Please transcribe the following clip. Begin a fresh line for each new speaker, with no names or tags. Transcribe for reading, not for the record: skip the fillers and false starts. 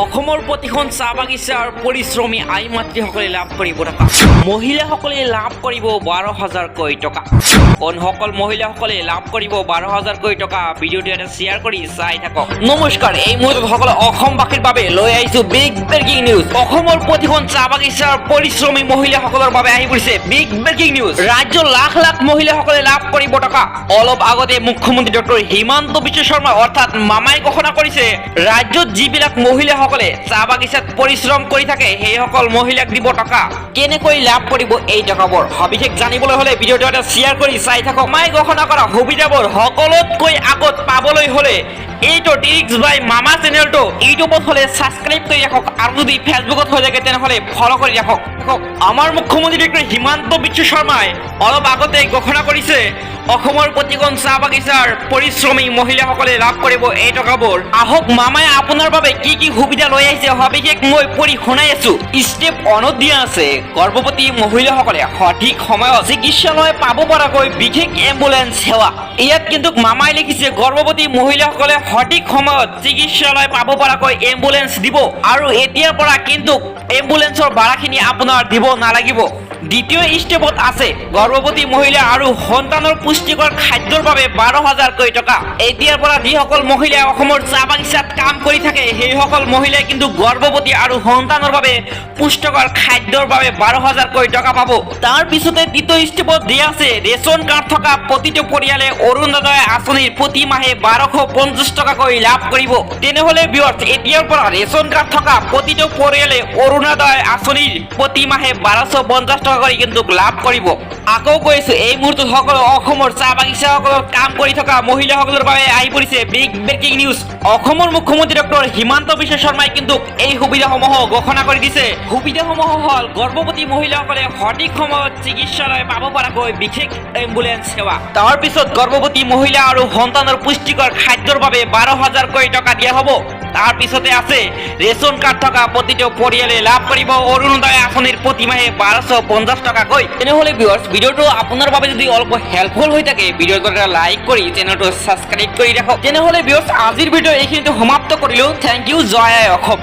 অসমৰ প্ৰতিখন চাহ বাগিচাৰ পৰিশ্ৰমী আই মাতৃসকলে লাভ কৰিব টকা। মহিলাসকলে লাভ কৰিব 12,000কৈ টকা। কোনসকল মহিলাসকলে লাভ কৰিব 12,000কৈ টকা, ভিডিঅ'টো এটা শ্বেয়াৰ কৰি চাই থাকক। নমস্কাৰ, এই মুহূৰ্তত সকলো অসমবাসীৰ বাবে লৈ আহিছো বিগ ব্ৰেকিং নিউজ। অসমৰ প্ৰতিখন চাহ বাগিচাৰ পৰিশ্ৰমী মহিলাসকলৰ বাবে আহি পৰিছে বিগ ব্ৰেকিং নিউজ। ৰাজ্যৰ লাখ লাখ মহিলাসকলে লাভ কৰিব টকা। অলপ আগতে মুখ্যমন্ত্ৰী ডক্টৰ হিমন্ত বিশ্ব শৰ্মা অৰ্থাৎ মামাই ঘোষণা কৰিছে, ৰাজ্যত যিবিলাক মহিলা সকলে চাহ বাগিচাত পৰিশ্ৰম কৰি থাকে সেইসকল মহিলাক দিব টকা। কেনেকৈ লাভ কৰিব এই টকাবোৰ, সবিশেষ জানিবলৈ হলে ভিডিঅ'টো এটা শ্বেয়াৰ কৰি চাই থাকক। মাই ঘোষণা কৰা সুবিধাবোৰ সকলোতকৈ আগত পাবলৈ হলে এইটো ট্ৰিক্স বাই মামা চেনেলটো ইউটিউবত হলে ছাবস্ক্ৰাইব কৰি ৰাখক, আৰু যদি ফেচবুকত হৈ থাকে তেনেহলে ফলো কৰি ৰাখক। আমাৰ মুখ্যমন্ত্ৰী ডক্টৰ হিমন্ত বিশ্ব শৰ্মাই অলপ আগতে ঘোষণা কৰিছে, অসমৰ প্ৰতিখন চাহ বাগিচাৰ পৰিশ্ৰমী মহিলাসকলে লাভ কৰিব এই টকাবোৰ। আহক মামাই আপোনাৰ বাবে কি কি সুবিধা লৈ আহিছে সবিশেষ মই পঢ়ি শুনাই আছো। ষ্টেপ 1ত দিয়া আছে, গৰ্ভৱতী মহিলাসকলে সঠিক সময়ত চিকিৎসালয় পাব পৰাকৈ বিশেষ এম্বুলেন্স সেৱা। ইয়াত কিন্তু মামাই লিখিছে গৰ্ভৱতী মহিলাসকলে সঠিক সময়ত চিকিৎসালয় পাব পৰাকৈ এম্বুলেন্স দিব, আৰু এতিয়াৰ পৰা কিন্তু এম্বুলেন্সৰ ভাড়াখিনি আপোনাৰ দিব নালাগিব। দ্বিতীয় ষ্টেপত আছে, গৰ্ভৱতী মহিলা আৰু সন্তানৰ পুষ্টিকৰ খাদ্যৰ বাবে 12,000কৈ টকা। এতিয়াৰ পৰা যিসকল মহিলাই অসমৰ চাহ বাগিচাত কাম কৰি থাকে সেইসকল মহিলাই কিন্তু গৰ্ভৱতী আৰু সন্তানৰ বাবে পুষ্টিকৰ খাদ্যৰ বাবে 12,000কৈ টকা পাব। তাৰ পিছতে তৃতীয় ষ্টেপত দিয়া আছে, ৰেচন কাৰ্ড থকা প্ৰতিটো পৰিয়ালে অৰুণোদয় আঁচনিৰ প্ৰতি মাহে 1250 টকাকৈ লাভ কৰিব। তেনেহলে ভিউৱাৰ্ছ, এতিয়াৰ পৰা ৰেচন কাৰ্ড থকা প্ৰতিটো পৰিয়ালে অৰুণোদয় আঁচনিৰ প্ৰতি মাহে 1250 টকা কৰি কিন্তু লাভ কৰিব। আকৌ কৈছো, এই মুহূৰ্তত সকলো অসমৰ চাহ বাগিচাসকলত কাম কৰি থকা মহিলাসকলৰ বাবে আহি পৰিছে বিগ ব্ৰেকিং নিউজ। অসমৰ মুখ্যমন্ত্ৰী ডক্টৰ হিমন্ত বিশ্ব শৰ্মাই কিন্তু এই সুবিধাসমূহ ঘোষণা কৰি দিছে। সুবিধাসমূহ হ'ল, গৰ্ভৱতী মহিলাসকলে সঠিক সময়ত চিকিৎসালয় পাব পৰাকৈ বিশেষ এম্বুলেন্স সেৱা। তাৰ পিছত গৰ্ভৱতী মহিলা আৰু সন্তানৰ পুষ্টিকৰ খাদ্যৰ বাবে 12,000কৈ টকা দিয়া হ'ব। তাৰ পিছতে আছে, ৰেচন কাৰ্ড থকা প্ৰতিটো পৰিয়ালে লাভ কৰিব অৰুণোদয় আঁচনিৰ প্ৰতি মাহে 1250 টকাকৈ। তেনেহলে ভিউৱাৰ্ছ, ভিডিঅ'টো আপোনাৰ বাবে যদি অলপ হেল্পফুল হৈ থাকে ভিডিঅ'টো এটা লাইক কৰি চেনেলটো ছাবস্ক্ৰাইব কৰি ৰাখক। তেনেহলে ভিউৱাৰ্ছ, আজিৰ ভিডিঅ' এইখিনিতে সমাপ্ত কৰিলো। থেংক ইউ, জয় আই অসম।